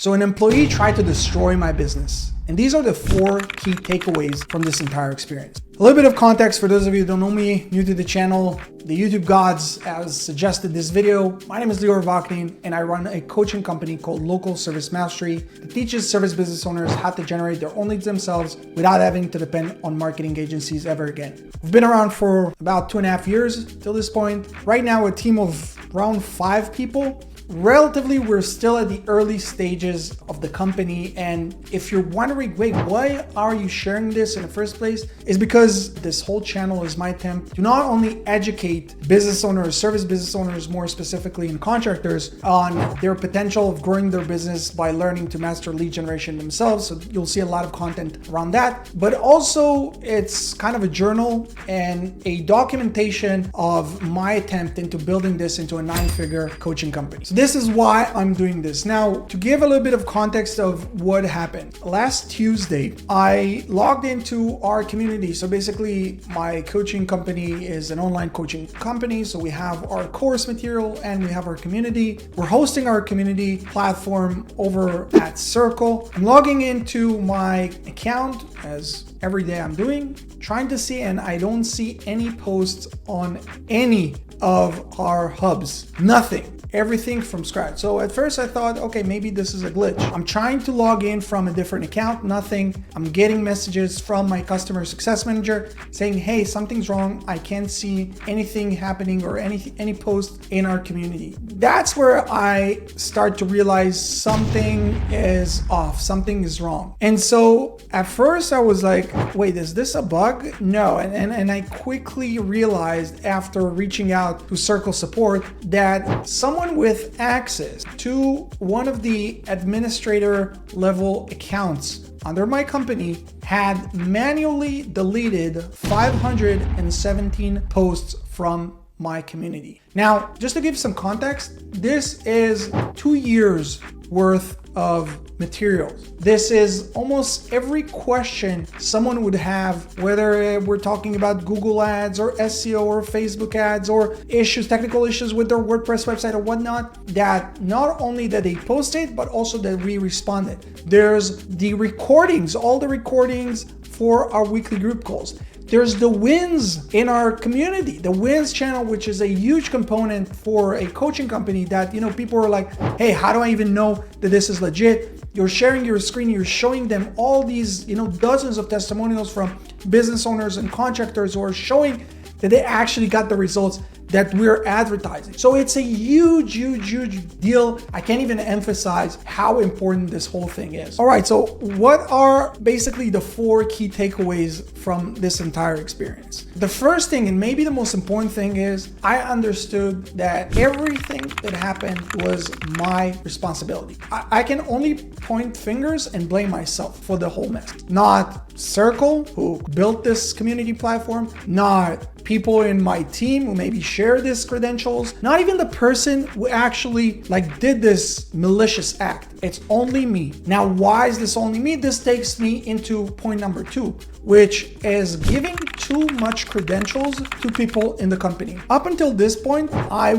So an employee tried to destroy my business. And these are the 4 key takeaways from this entire experience. A little bit of context for those of you who don't know me, new to the channel. The YouTube gods has suggested this video. My name is Lior Vaknin, and I run a coaching company called Local Service Mastery that teaches service business owners how to generate their own leads themselves without having to depend on marketing agencies ever again. We've been around for about 2.5 years till this point. Right now, a team of around 5 people. Relatively, we're still at the early stages of the company. And if you're wondering, wait, why are you sharing this in the first place? Is because this whole channel is my attempt to not only educate business owners, service business owners, more specifically, and contractors on their potential of growing their business by learning to master lead generation themselves. So you'll see a lot of content around that, but also it's kind of a journal and a documentation of my attempt into building this into a 9-figure coaching company. So this is why I'm doing this. Now, to give a little bit of context of what happened. Last Tuesday, I logged into our community. So basically, my coaching company is an online coaching company. So we have our course material and we have our community. We're hosting our community platform over at Circle. I'm logging into my account as every day I'm doing, trying to see, and I don't see any posts on any of our hubs. Nothing. Everything from scratch. So at first I thought, okay, maybe this is a glitch. I'm trying to log in from a different account, nothing. I'm getting messages from my customer success manager saying, hey, something's wrong. I can't see anything happening or any post in our community. That's where I start to realize something is off, something is wrong. And so at first I was like, wait, is this a bug? No. And I quickly realized after reaching out to Circle support that someone with access to one of the administrator level accounts under my company had manually deleted 517 posts from my community. Now, just to give some context, this is 2 years worth of materials. This is almost every question someone would have, whether we're talking about Google ads or SEO or Facebook ads or issues, technical issues with their WordPress website or whatnot, that not only that they posted, but also that we responded. There's the recordings, all the recordings for our weekly group calls. There's the wins in our community, the wins channel, which is a huge component for a coaching company that, people are like, hey, how do I even know that this is legit? You're sharing your screen, you're showing them all these, dozens of testimonials from business owners and contractors who are showing that they actually got the results that we're advertising. So it's a huge, huge, huge deal. I can't even emphasize how important this whole thing is. All right, so what are basically the 4 key takeaways from this entire experience? The first thing, and maybe the most important thing, is I understood that everything that happened was my responsibility. I can only point fingers and blame myself for the whole mess. Not Circle, who built this community platform, not people in my team who maybe share these credentials, not even the person who actually did this malicious act. It's only me. Now, why is this only me? This takes me into point number 2, which is giving too much credentials to people in the company. Up until this point, I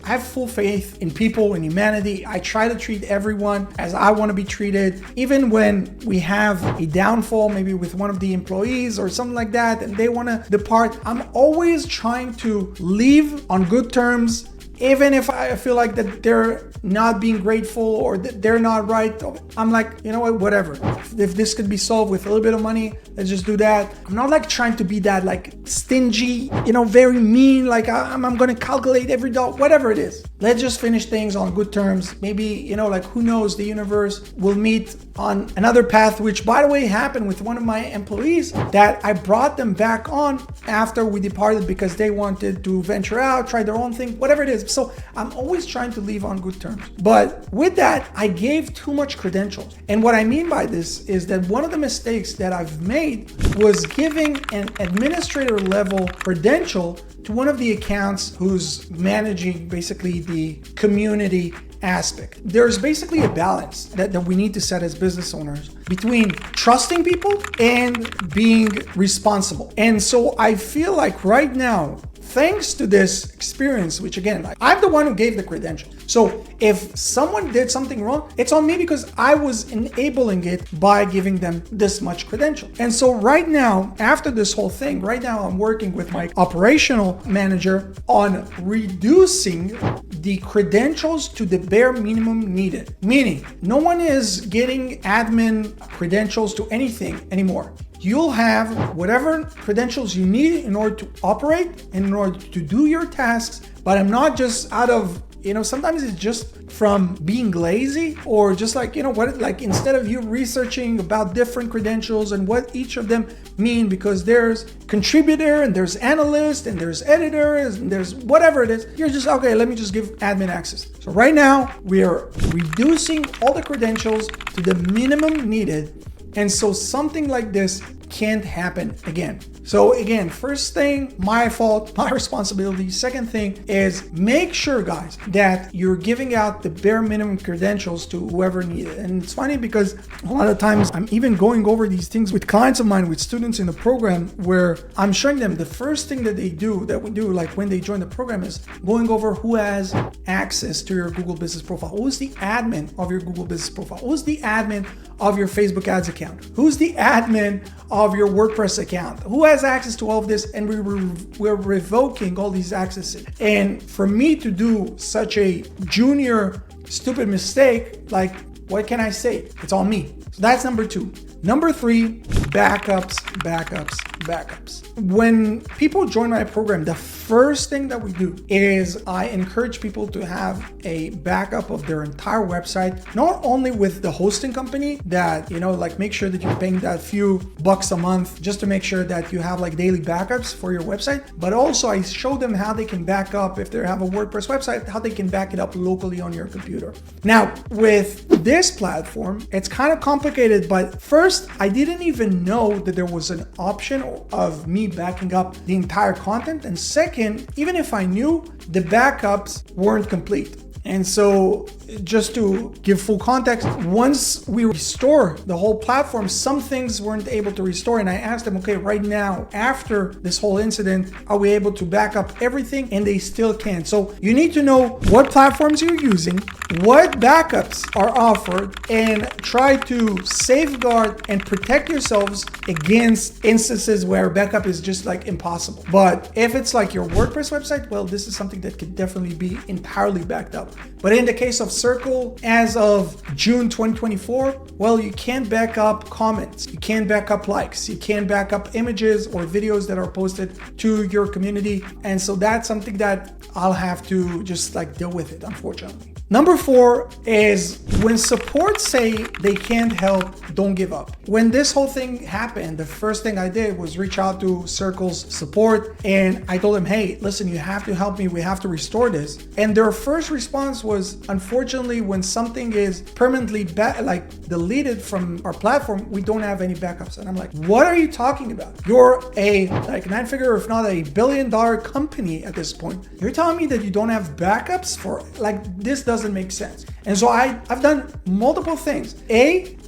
have full faith in people, in humanity. I try to treat everyone as I want to be treated. Even when we have a downfall, maybe with one of the employees or something like that, and they want to depart, I'm always trying to leave on good terms. Even if I feel like that they're not being grateful or that they're not right, I'm like, you know what, whatever. If this could be solved with a little bit of money, let's just do that. I'm not trying to be that stingy, very mean, I'm going to calculate every dollar, whatever it is. Let's just finish things on good terms. Maybe, who knows, the universe will meet on another path, which by the way happened with one of my employees that I brought them back on after we departed because they wanted to venture out, try their own thing, whatever it is. So I'm always trying to leave on good terms. But with that, I gave too much credentials. And what I mean by this is that one of the mistakes that I've made was giving an administrator level credential to one of the accounts who's managing basically the community aspect. There's basically a balance that we need to set as business owners between trusting people and being responsible. And so I feel like right now, thanks to this experience, which again, I'm the one who gave the credential. So if someone did something wrong, it's on me because I was enabling it by giving them this much credential. And so right now, after this whole thing, right now I'm working with my operational manager on reducing the credentials to the bare minimum needed. Meaning, no one is getting admin credentials to anything anymore. You'll have whatever credentials you need in order to operate and in order to do your tasks. But I'm not just out of, sometimes it's just from being lazy or just like, instead of you researching about different credentials and what each of them mean, because there's contributor and there's analyst and there's editor and there's whatever it is, you're just, okay, let me just give admin access. So right now we are reducing all the credentials to the minimum needed. And so something like this can't happen again. So again, first thing, my fault, my responsibility. Second thing is make sure, guys, that you're giving out the bare minimum credentials to whoever needs it. And it's funny because a lot of times I'm even going over these things with clients of mine, with students in the program, where I'm showing them the first thing that we do, like when they join the program, is going over who has access to your Google Business profile. Who's the admin of your Google Business profile? Who's the admin of your Facebook ads account? Who's the admin of your WordPress account? Who has access to all of this? And we're revoking all these accesses. And for me to do such a junior stupid mistake, like, what can I say? It's on me. So that's number 2. Number 3, backups. When people join my program, the first thing that we do is I encourage people to have a backup of their entire website, not only with the hosting company that, make sure that you're paying that few bucks a month just to make sure that you have like daily backups for your website, but also I show them how they can back up, if they have a WordPress website, how they can back it up locally on your computer. Now, with this platform, it's kind of complicated, but first, I didn't even know that there was an option of me backing up the entire content. And second, even if I knew, the backups weren't complete. And so just to give full context, once we restore the whole platform, some things weren't able to restore. And I asked them, okay, right now, after this whole incident, are we able to back up everything? And they still can't. So you need to know what platforms you're using, what backups are offered, and try to safeguard and protect yourselves against instances where backup is just like impossible. But if it's like your WordPress website, well, this is something that could definitely be entirely backed up. But in the case of Circle, as of June 2024, well, you can't back up comments, you can't back up likes, you can't back up images or videos that are posted to your community. And so that's something that I'll have to just like deal with it, unfortunately. Number 4 is when support say they can't help, don't give up. When this whole thing happened, the first thing I did was reach out to Circle's support and I told them, hey, listen, you have to help me. We have to restore this. And their first response was, unfortunately, when something is permanently deleted from our platform, we don't have any backups. And I'm like, what are you talking about? You're a 9-figure, if not a $1 billion company at this point. You're telling me that you don't have backups for this doesn't make sense. And so I've done multiple things.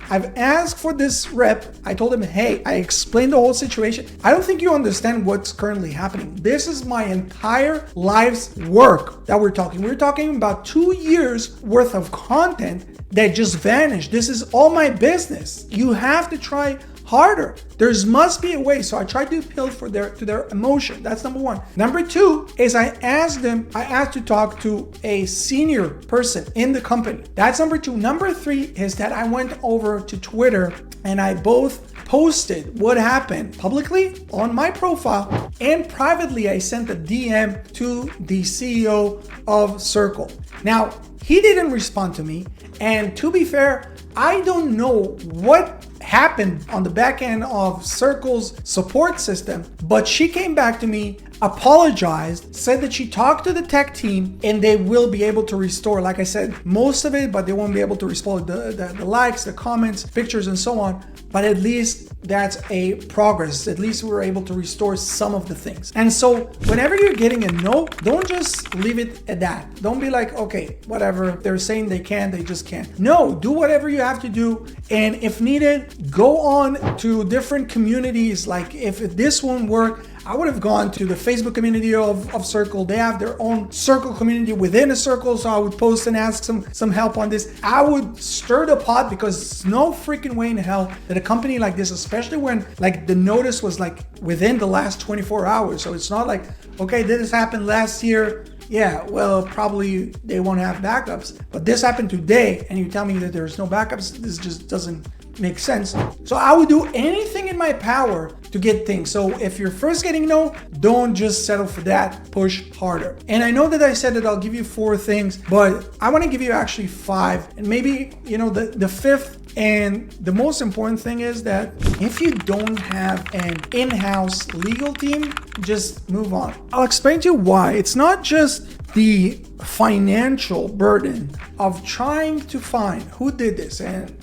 I've asked for this rep. I told him, hey, I explained the whole situation. I don't think you understand what's currently happening. This is my entire life's work that we're talking. We're talking about 2 years worth of content that just vanished. This is all my business. You have to try harder. There must be a way. So I tried to appeal to their emotion. That's number 1. Number 2 is I asked to talk to a senior person in the company. That's number 2. Number 3 is that I went over to Twitter and I both posted what happened publicly on my profile and privately I sent a DM to the CEO of Circle. Now, he didn't respond to me. And to be fair, I don't know what happened on the back end of Circle's support system, but she came back to me, apologized, said that she talked to the tech team and they will be able to restore, like I said, most of it, but they won't be able to restore the likes, the comments, pictures, and so on. But at least that's a progress. At least we were able to restore some of the things. And so whenever you're getting a no, don't just leave it at that. Don't be like, okay, whatever. They're saying they can, they just can't. No, do whatever you have to do And if needed, go on to different communities. Like if this won't work, I would have gone to the Facebook community of Circle. They have their own Circle community within a Circle. So I would post and ask some help on this. I would stir the pot, because there's no freaking way in hell that a company like this, especially when like the notice was like within the last 24 hours. So it's not like, okay, this happened last year. Yeah, well, probably they won't have backups. But this happened today, and you tell me that there's no backups. This just doesn't make sense. So I would do anything in my power to get things. So if you're first getting no, don't just settle for that. Push harder. And I know that I said that I'll give you 4 things, but I want to give you actually 5. And maybe, the 5th and the most important thing is that if you don't have an in-house legal team, just move on. I'll explain to you why. It's not just the financial burden of trying to find who did this. And,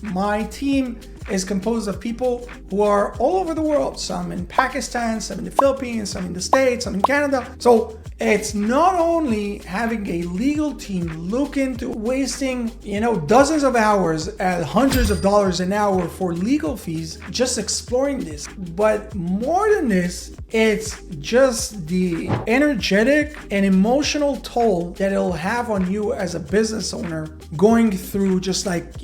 my team is composed of people who are all over the world, some in Pakistan, some in the Philippines, some in the States, some in Canada. So it's not only having a legal team look into wasting, dozens of hours at hundreds of dollars an hour for legal fees, just exploring this. But more than this, it's just the energetic and emotional toll that it'll have on you as a business owner, going through just like,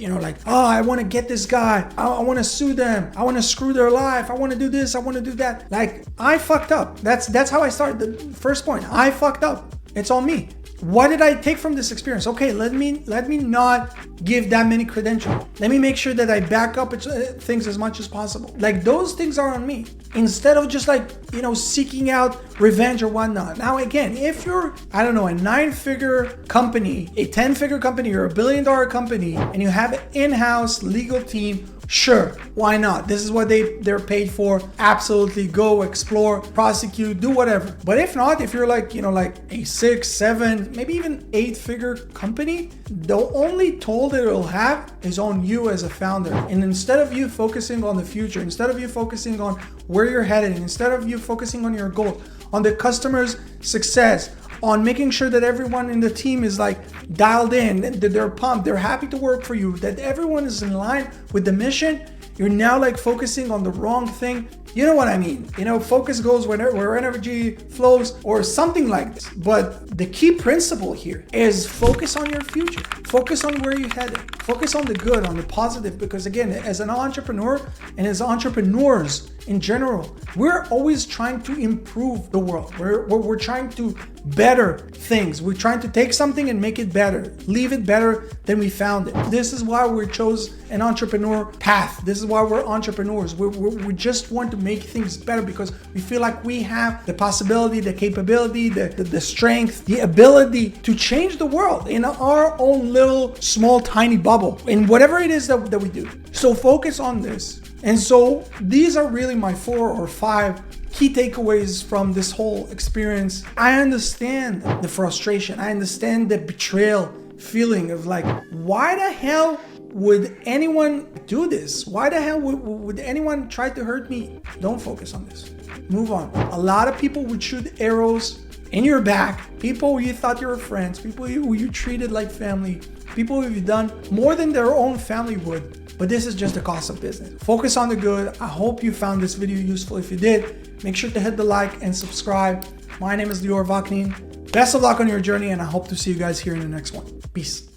oh, I want to get this guy. I want to sue them. I want to screw their life. I want to do this. I want to do that. Like, I fucked up. That's how I started. The first point, I fucked up. It's on me. What did I take from this experience? Okay, let me not give that many credentials. Let me make sure that I back up things as much as possible. Like, those things are on me, instead of just like, seeking out revenge or whatnot. Now, again, if you're, a 9-figure company, a 10-figure company, or $1 billion company, and you have an in-house legal team, sure, why not? This is what they're paid for. Absolutely, go explore, prosecute, do whatever. But if not, if you're like, like a 6, 7, maybe even 8-figure company, the only toll that it'll have is on you as a founder. And instead of you focusing on the future, instead of you focusing on where you're headed, instead of you focusing on your goal, on the customer's success, on making sure that everyone in the team is like dialed in, that they're pumped, they're happy to work for you, that everyone is in line with the mission, you're now like focusing on the wrong thing. You know what I mean? Focus goes where energy flows, or something like this. But the key principle here is focus on your future. Focus on where you're headed. Focus on the good, on the positive, because again, as an entrepreneur and as entrepreneurs in general, we're always trying to improve the world. We're trying to better things. We're trying to take something and make it better, leave it better than we found it. This is why we chose an entrepreneur path. This is why we're entrepreneurs. We just want to make things better, because we feel like we have the possibility, the capability, the strength, the ability to change the world in our own little, small, tiny bubble, in whatever it is that we do. So focus on this. And so these are really my 4 or 5 key takeaways from this whole experience. I understand the frustration. I understand the betrayal feeling of like, why the hell would anyone do this? Why the hell would anyone try to hurt me? Don't focus on this. Move on. A lot of people would shoot arrows in your back. People you thought you were friends. People who you treated like family. People who you've done more than their own family would. But this is just the cost of business. Focus on the good. I hope you found this video useful. If you did, make sure to hit the like and subscribe. My name is Lior Vaknin. Best of luck on your journey, and I hope to see you guys here in the next one. Peace.